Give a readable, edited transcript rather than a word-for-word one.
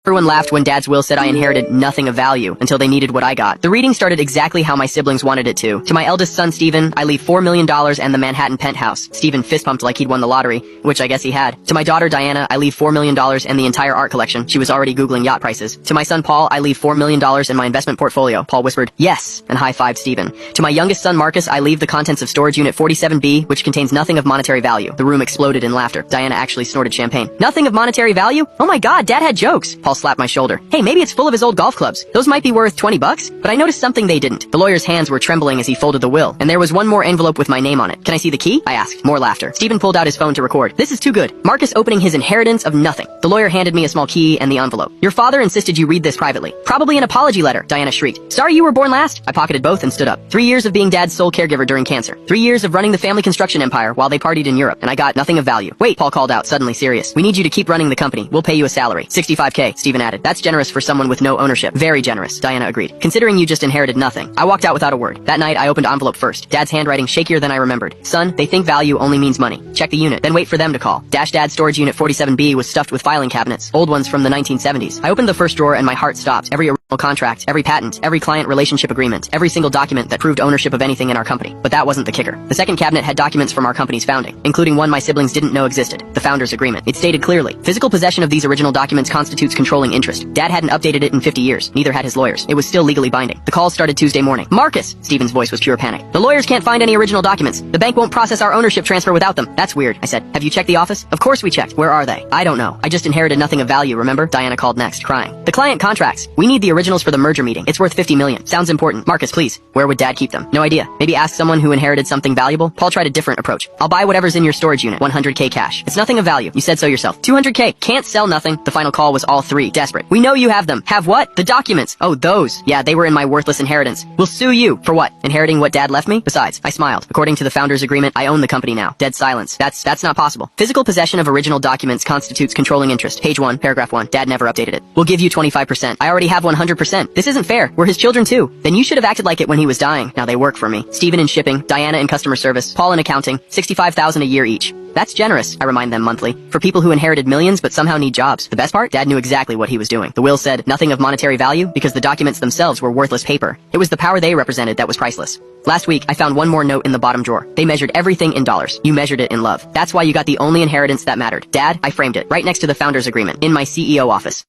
Everyone laughed when Dad's will said I inherited nothing of value until they needed what I got. The reading started exactly how my siblings wanted it to. To my eldest son, Steven, I leave $4 million and the Manhattan penthouse. Steven fist-pumped like he'd won the lottery, which I guess he had. To my daughter, Diana, I leave $4 million and the entire art collection. She was already Googling yacht prices. To my son, Paul, I leave $4 million in my investment portfolio. Paul whispered, yes, and high-fived Steven. To my youngest son, Marcus, I leave the contents of storage unit 47B, which contains nothing of monetary value. The room exploded in laughter. Diana actually snorted champagne. Nothing of monetary value? Oh my god, Dad had jokes. Paul slapped my shoulder. Hey, maybe it's full of his old golf clubs. Those might be worth $20, but I noticed something they didn't. The lawyer's hands were trembling as he folded the will, and there was one more envelope with my name on it. Can I see the key? I asked. More laughter. Steven pulled out his phone to record. This is too good. Marcus opening his inheritance of nothing. The lawyer handed me a small key and the envelope. Your father insisted you read this privately. Probably an apology letter, Diana shrieked. Sorry you were born last? I pocketed both and stood up. 3 years of being Dad's sole caregiver during cancer. 3 years of running the family construction empire while they partied in Europe, and I got nothing of value. Wait, Paul called out, suddenly serious. We need you to keep running the company. We'll pay you a salary. $65K, Steven added. That's generous for someone with no ownership. Very generous, Diana agreed. Considering you just inherited nothing. I walked out without a word. That night, I opened envelope first. Dad's handwriting shakier than I remembered. Son, they think value only means money. Check the unit, then wait for them to call. Dad's storage unit 47B was stuffed with filing cabinets, old ones from the 1970s. I opened the first drawer and my heart stopped. Every original contract, every patent, every client relationship agreement, every single document that proved ownership of anything in our company. But that wasn't the kicker. The second cabinet had documents from our company's founding, including one my siblings didn't know existed, the founder's agreement. It stated clearly, physical possession of these original documents constitutes controlling interest. Dad hadn't updated it in 50 years. Neither had his lawyers. It was still legally binding. The call started Tuesday morning. Marcus! Steven's voice was pure panic. The lawyers can't find any original documents. The bank won't process our ownership transfer without them. That's weird, I said. Have you checked the office? Of course we checked. Where are they? I don't know. I just inherited nothing of value, remember? Diana called next, crying. The client contracts. We need the originals for the merger meeting. It's worth $50 million. Sounds important. Marcus, please. Where would Dad keep them? No idea. Maybe ask someone who inherited something valuable? Paul tried a different approach. I'll buy whatever's in your storage unit. 100K cash. It's nothing of value. You said so yourself. 200K. Can't sell nothing. The final call was all three. Desperate. We know you have them. Have what? The documents. Oh, those. Yeah, they were in my worthless inheritance. We'll sue you. For what? Inheriting what Dad left me? Besides, I smiled. According to the founder's agreement, I own the company now. Dead silence. That's not possible. Physical possession of original documents constitutes controlling interest. Page 1, paragraph 1. Dad never updated it. We'll give you 25%. I already have 100%. This isn't fair. We're his children too. Then you should have acted like it when he was dying. Now they work for me. Steven in shipping, Diana in customer service, Paul in accounting, $65,000 a year each. That's generous, I remind them monthly. For people who inherited millions but somehow need jobs. The best part? Dad knew exactly what he was doing. The will said nothing of monetary value because the documents themselves were worthless paper. It was the power they represented that was priceless. Last week, I found one more note in the bottom drawer. They measured everything in dollars. You measured it in love. That's why you got the only inheritance that mattered. Dad, I framed it right next to the founder's agreement in my CEO office.